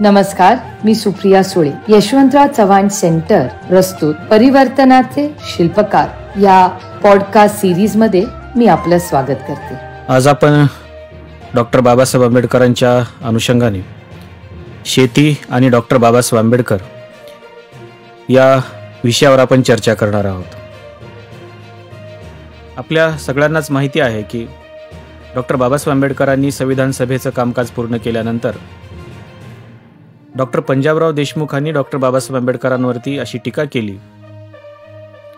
नमस्कार, मी सुप्रिया सुळे. यशवंतराव चव्हाण सेंटर प्रस्तुत परिवर्तनाचे शिल्पकार या पॉडकास्ट सिरीज मध्ये मी आपलं स्वागत करते. आज आपण डॉक्टर बाबासाहेब आंबेडकरांच्या अनुषंगाने शेती आणि डॉक्टर बाबासाहेब आंबेडकर या विषयावर आपण चर्चा करणार आहोत. आपल्या सगळ्यांनाच माहिती आहे की डॉक्टर बाबासाहेब आंबेडकरांनी संविधान सभेचं कामकाज पूर्ण केल्यानंतर डॉक्टर पंजाबराव देशमुखांनी डॉक्टर बाबासाहेब आंबेडकरांवरती अशी टीका केली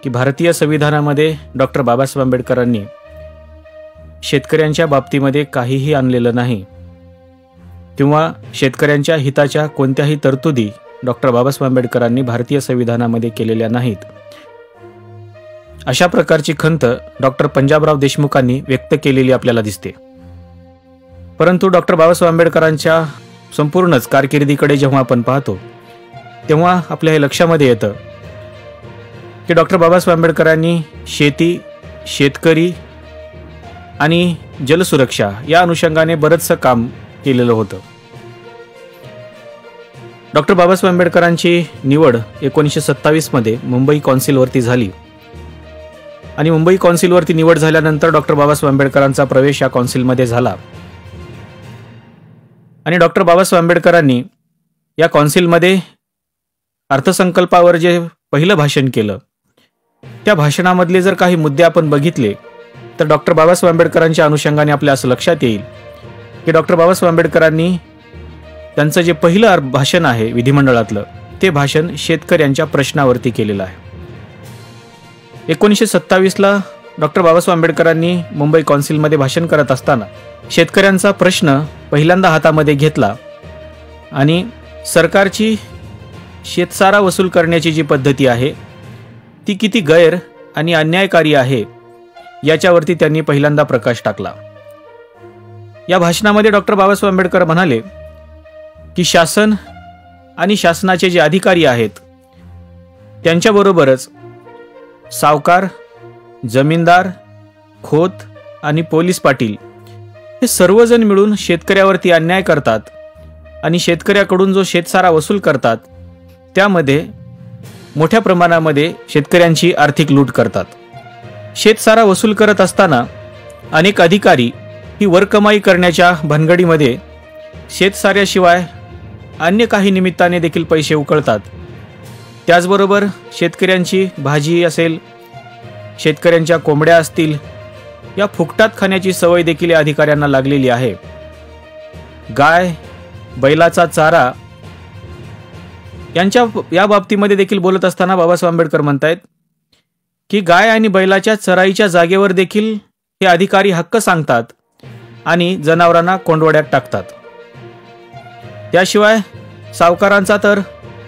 की भारतीय संविधानामध्ये डॉक्टर बाबासाहेब आंबेडकरांनी शेतकऱ्यांच्या बाबतीमध्ये काहीही आणलेलं नाही किंवा शेतकऱ्यांच्या हिताच्या कोणत्याही तरतुदी डॉक्टर बाबासाहेब आंबेडकरांनी भारतीय संविधानामध्ये केलेल्या नाहीत. अशा प्रकारची खंत डॉक्टर पंजाबराव देशमुखांनी व्यक्त केलेली आपल्याला दिसते. परंतु डॉक्टर बाबासाहेब आंबेडकरांच्या संपूर्णच कारकिर्दीकडे जेव्हा आपण पाहतो तेव्हा आपल्या हे लक्षामध्ये येतं की डॉक्टर बाबासाहेब आंबेडकरांनी शेती, शेतकरी आणि जलसुरक्षा या अनुषंगाने बरंचसं काम केलेलं होतं. डॉक्टर बाबासाहेब आंबेडकरांची निवड 1927 मध्ये मुंबई कौन्सिलवरती झाली आणि मुंबई कौन्सिलवरती निवड झाल्यानंतर डॉक्टर बाबासाहेब आंबेडकरांचा प्रवेश या कौन्सिलमध्ये झाला आणि डॉक्टर बाबासाहेब आंबेडकरांनी या कौन्सिलमध्ये अर्थसंकल्पावर जे पहिलं भाषण केलं त्या भाषणामधले जर काही मुद्दे आपण बघितले तर डॉक्टर बाबासाहेब आंबेडकरांच्या अनुषंगाने आपल्या असं लक्षात येईल की डॉक्टर बाबासाहेब आंबेडकरांनी त्यांचं जे पहिलं भाषण आहे विधिमंडळातलं ते भाषण शेतकऱ्यांच्या प्रश्नावरती केलेलं आहे. 1927ला डॉक्टर बाबासाहेब आंबेडकरांनी मुंबई कौन्सिलमध्ये भाषण करत असताना शेतकऱ्यांचा प्रश्न पहिल्यांदा हातामध्ये घेतला आणि सरकारची शेतसारा वसूल करण्याची जी पद्धती आहे ती किती गैर आणि अन्यायकारी आहे याच्यावरती त्यांनी पहिल्यांदा प्रकाश टाकला. या भाषणामध्ये डॉक्टर बाबासाहेब आंबेडकर म्हणाले की शासन आणि शासनाचे जे अधिकारी आहेत त्यांच्याबरोबरच सावकार, जमीनदार, खोत आणि पोलीस पाटील हे सर्वजण मिळून शेतकऱ्यावरती अन्याय करतात आणि शेतकऱ्याकडून जो शेतसारा वसूल करतात त्यामध्ये मोठ्या प्रमाणामध्ये शेतकऱ्यांची आर्थिक लूट करतात. शेतसारा वसूल करत असताना अनेक अधिकारी ही वरकमाई करण्याच्या भानगडीमध्ये शेतसाऱ्याशिवाय अन्य काही निमित्ताने देखील पैसे उकळतात. त्याचबरोबर शेतकऱ्यांची भाजी असेल, शेतकऱ्यांच्या कोंबड्या असतील या फुकटात खाण्याची सवय देखील या अधिकाऱ्यांना लागलेली आहे. गाय, बैलाचा चारा या बाबतीमध्ये देखील बोलत असताना बाबासाहेब आंबेडकर म्हणतायत की गाय आणि बैलाच्या चराईच्या जागेवर देखील हे अधिकारी हक्क सांगतात आणि जनावरांना कोंडवड्यात टाकतात. त्याशिवाय सावकारांचा तर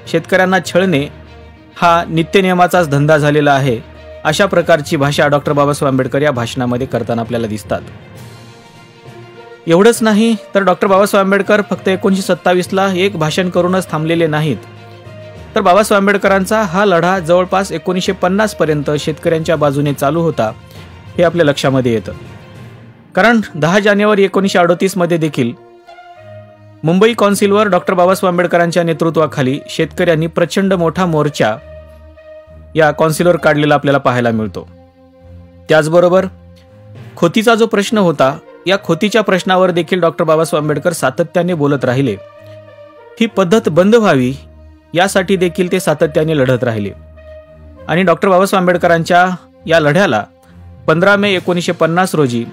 शेतकऱ्यांना छळणे हा नित्यनियमाचाच धंदा झालेला आहे. अशा प्रकारची भाषा डॉक्टर बाबासाहेब आंबेडकर या भाषणामध्ये करताना आपल्याला दिसतात. एवढंच नाही तर डॉक्टर बाबासाहेब आंबेडकर फक्त 1927ला एक भाषण करूनच थांबलेले नाहीत, तर बाबासाहेब आंबेडकरांचा हा लढा जवळपास 1950 पर्यंत शेतकऱ्यांच्या बाजूने चालू होता हे आपल्या लक्षामध्ये येतं. कारण 10 जानेवारी 1938 मध्ये देखील मुंबई कौन्सिलवर डॉक्टर बाबासाहेब आंबेडकरांच्या नेतृत्वाखाली शेतकऱ्यांनी प्रचंड मोठा मोर्चा या कौन्सिलवर काढलेला आपल्याला पाहायला मिळतो. त्याचबरोबर खोतीचा जो प्रश्न होता या खोतीच्या प्रश्नावर देखील डॉक्टर बाबासाहेब आंबेडकर सातत्याने बोलत राहिले. ही पद्धत बंद व्हावी यासाठी देखील ते सातत्याने लढत राहिले आणि डॉक्टर बाबासाहेब आंबेडकरांच्या या लढ्याला 15 मे 1950 रोजी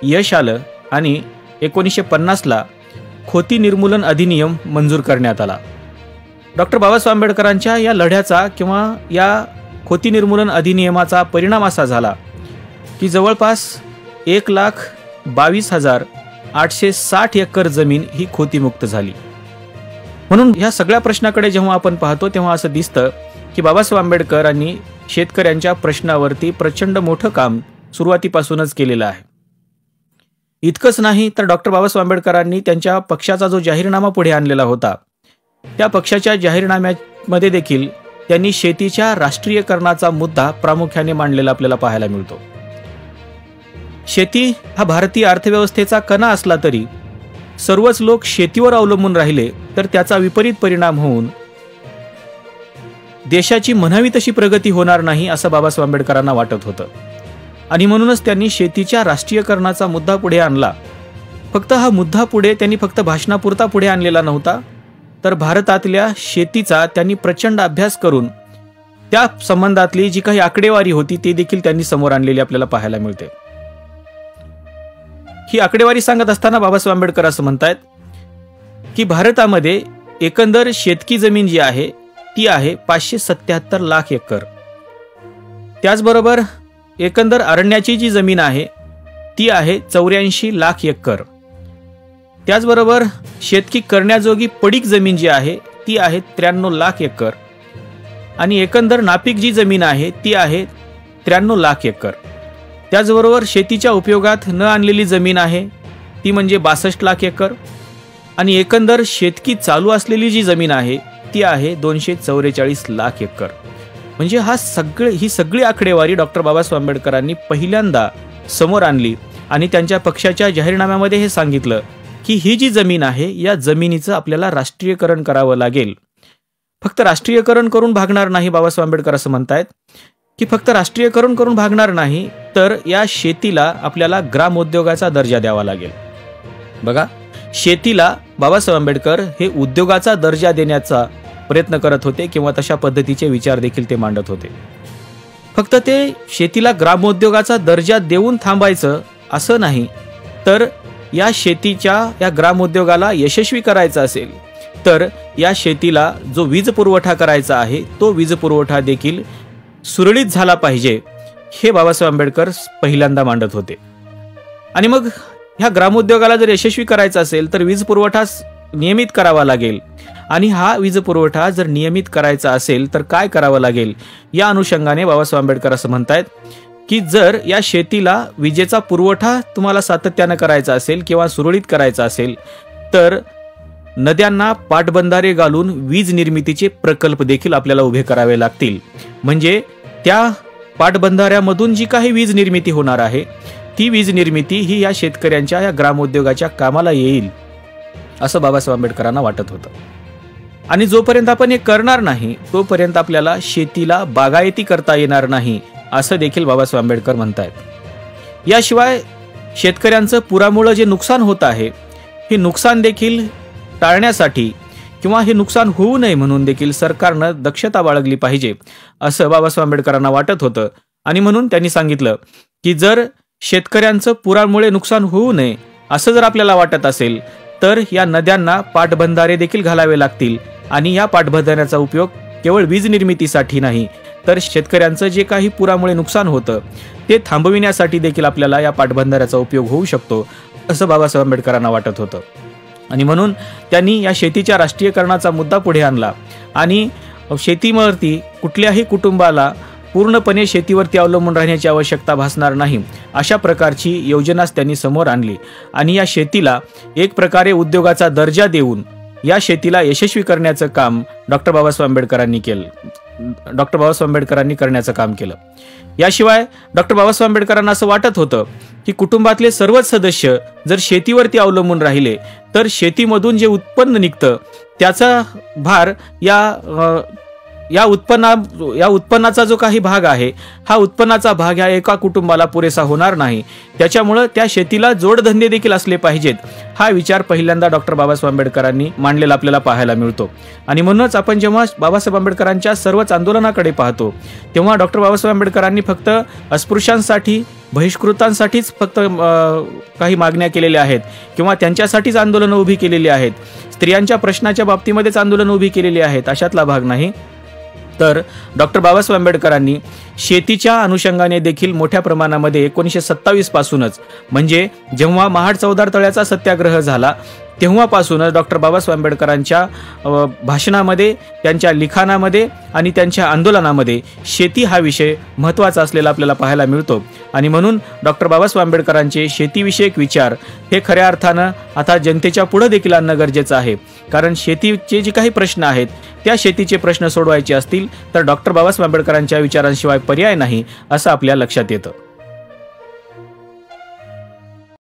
यश आलं आणि 1950ला खोती निर्मूलन अधिनियम मंजूर करण्यात आला. डॉक्टर बाबासाहेब आंबेडकरांच्या या लढ्याचा किंवा या खोती निर्मूलन अधिनियमाचा परिणाम असा झाला की जवळपास 1,22,860 एकर जमीन ही खोतीमुक्त झाली. म्हणून ह्या सगळ्या प्रश्नाकडे जेव्हा आपण पाहतो तेव्हा असं दिसतं की बाबासाहेब आंबेडकरांनी शेतकऱ्यांच्या प्रश्नावरती प्रचंड मोठं काम सुरुवातीपासूनच केलेलं आहे. इतकंच नाही तर डॉक्टर बाबासाहेब आंबेडकरांनी त्यांच्या पक्षाचा जो जाहीरनामा पुढे आणलेला होता त्या पक्षाच्या जाहीरनाम्यामध्ये देखील त्यांनी शेतीच्या राष्ट्रीयकरणाचा मुद्दा प्रामुख्याने मांडलेला आपल्याला पाहायला मिळतो. शेती हा भारतीय अर्थव्यवस्थेचा कणा असला तरी सर्वच लोक शेतीवर अवलंबून राहिले तर त्याचा विपरीत परिणाम होऊन देशाची म्हणावी तशी प्रगती होणार नाही असं बाबासाहेब आंबेडकरांना वाटत होतं. आणि म्हणूनच त्यांनी शेतीच्या राष्ट्रीयकरणाचा मुद्दा पुढे आणला. फक्त हा मुद्दा त्यांनी फक्त भाषणापुरता पुढे आणलेला नव्हता, तर भारतातल्या शेतीचा त्यांनी प्रचंड अभ्यास करून त्या संबंधातली जी काही आकडेवारी होती ती देखील त्यांनी समोर आणलेली आपल्याला पाहायला मिळते. ही आकडेवारी सांगत असताना बाबासाहेब आंबेडकर असं म्हणतायत की भारतामध्ये एकंदर शेतकी जमीन जी आहे ती आहे 577 लाख एकर. त्याचबरोबर एकंदर अरण्याची जी जमीन आहे ती आहे 84 लाख एकर. त्याचबरोबर शेतकी करण्याजोगी पडीक जमीन जी आहे ती आहे 93 लाख एकर. आणि एकंदर नापीक जी जमीन आहे ती आहे 93 लाख एकर. त्याचबरोबर शेतीच्या उपयोगात न आणलेली जमीन आहे ती म्हणजे 62 लाख एकर. आणि एकंदर शेतकी चालू असलेली जी जमीन आहे ती आहे 244 लाख एकर. म्हणजे ही सगळी आकडेवारी डॉक्टर बाबासाहेब आंबेडकरांनी पहिल्यांदा समोर आणली आणि त्यांच्या पक्षाच्या जाहीरनाम्यामध्ये हे सांगितलं की ही जी जमीन आहे या जमिनीचं आपल्याला राष्ट्रीयकरण करावं लागेल. फक्त राष्ट्रीयकरण करून भागणार नाही, बाबासाहेब आंबेडकर असं म्हणतायत की फक्त राष्ट्रीयकरण करून भागणार नाही, तर या शेतीला आपल्याला ग्रामोद्योगाचा दर्जा द्यावा लागेल. बघा, शेतीला बाबासाहेब आंबेडकर हे उद्योगाचा दर्जा देण्याचा प्रयत्न करत होते किंवा तशा पद्धतीचे विचार देखील ते मांडत होते. फक्त ते शेतीला ग्रामोद्योगाचा दर्जा देऊन थांबायचं असं नाही, तर या शेतीच्या या ग्रामोद्योगाला यशस्वी करायचं असेल तर या शेतीला जो वीज पुरवठा करायचा आहे तो वीज पुरवठा देखील सुरळीत झाला पाहिजे, हे बाबासाहेब आंबेडकर पहिल्यांदा मांडत होते. आणि मग ह्या ग्रामोद्योगाला जर यशस्वी करायचा असेल तर वीज पुरवठा नियमित करावा लागेल. आणि हा वीज पुरवठा जर नियमित करायचा असेल तर काय करावं लागेल, या अनुषंगाने बाबासाहेब आंबेडकर असं म्हणतायत की जर या शेतीला विजेचा पुरवठा तुम्हाला सातत्यानं करायचा असेल किंवा सुरळीत करायचा असेल तर नद्यांना पाटबंधारे घालून वीज निर्मितीचे प्रकल्प देखील आपल्याला उभे करावे लागतील. म्हणजे त्या पाटबंधाऱ्यामधून जी काही वीज निर्मिती होणार आहे ती वीज निर्मिती ही या शेतकऱ्यांच्या या ग्रामोद्योगाच्या कामाला येईल, असं बाबासाहेब आंबेडकरांना वाटत होतं. आणि जोपर्यंत आपण हे करणार नाही तोपर्यंत आपल्याला शेतीला बागायती करता येणार नाही, असं देखील बाबासाहेब आंबेडकर म्हणतायत. याशिवाय शेतकऱ्यांचं पुरामुळे जे नुकसान होत आहे हे नुकसान देखील टाळण्यासाठी किंवा हे नुकसान होऊ नये म्हणून देखील सरकारनं दक्षता बाळगली पाहिजे, असं बाबासाहेब आंबेडकरांना वाटत होतं. आणि म्हणून त्यांनी सांगितलं की जर शेतकऱ्यांचं पुरामुळे नुकसान होऊ नये असं जर आपल्याला वाटत असेल तर या नद्यांना पाटबंधारे देखील घालावे लागतील. आणि या पाटबंधाऱ्याचा उपयोग केवळ वीज निर्मितीसाठी नाही तर शेतकऱ्यांचं जे काही पुरामुळे नुकसान होतं ते थांबविण्यासाठी देखील आपल्याला या पाटबंधाऱ्याचा उपयोग होऊ शकतो, असं बाबासाहेब आंबेडकरांना वाटत होतं. आणि म्हणून त्यांनी या शेतीच्या राष्ट्रीयकरणाचा मुद्दा पुढे आणला आणि शेतीवरती कुठल्याही कुटुंबाला पूर्णपणे शेतीवरती अवलंबून राहण्याची आवश्यकता भासणार नाही, अशा प्रकारची योजनाच त्यांनी समोर आणली. आणि या शेतीला एक प्रकारे उद्योगाचा दर्जा देऊन या शेतीला यशस्वी करण्याचं काम डॉक्टर बाबासाहेब आंबेडकरांनी करण्याचं काम केलं. याशिवाय डॉक्टर बाबासाहेब आंबेडकरांना असं वाटत होतं की कुटुंबातले सर्वच सदस्य जर शेतीवरती अवलंबून राहिले तर शेतीमधून जे उत्पन्न निघतं त्याचा भार या उत्पन्नाचा जो काही भाग आहे हा उत्पन्नाचा भाग या एका कुटुंबाला पुरेसा होणार नाही. त्याच्यामुळे त्या शेतीला जोडधंदे देखील असले पाहिजेत, हा विचार पहिल्यांदा डॉक्टर बाबासाहेब आंबेडकरांनी मांडलेला आपल्याला पाहायला मिळतो. आणि म्हणूनच आपण जेव्हा बाबासाहेब आंबेडकरांच्या सर्वच आंदोलनाकडे पाहतो तेव्हा डॉक्टर बाबासाहेब आंबेडकरांनी फक्त अस्पृश्यांसाठी बहिष्कृतांसाठीच फक्त काही मागण्या केलेल्या आहेत किंवा त्यांच्यासाठीच आंदोलनं उभी केलेली आहेत, स्त्रियांच्या प्रश्नाच्या बाबतीमध्येच आंदोलनं उभी केलेली आहेत, अशातला भाग नाही. तर डॉक्टर बाबासाहेब आंबेडकरांनी शेतीच्या अनुषंगाने देखील मोठ्या प्रमाणामध्ये 1927 पासूनच, म्हणजे जेव्हा महाड चौदार तळ्याचा सत्याग्रह झाला तेव्हापासूनच डॉक्टर बाबासाहेब आंबेडकरांच्या भाषणामध्ये, त्यांच्या लिखाणामध्ये आणि त्यांच्या आंदोलनामध्ये शेती हा विषय महत्त्वाचा असलेला आपल्याला पाहायला मिळतो. आणि म्हणून डॉक्टर बाबासाहेब आंबेडकरांचे शेतीविषयक विचार हे खऱ्या अर्थानं आता जनतेच्या पुढे देखील आणणं गरजेचं आहे. कारण शेतीचे जे काही प्रश्न आहेत त्या शेतीचे प्रश्न सोडवायचे असतील तर डॉक्टर बाबासाहेब आंबेडकरांच्या विचारांशिवाय पर्याय नाही, असं आपल्या लक्षात येतं.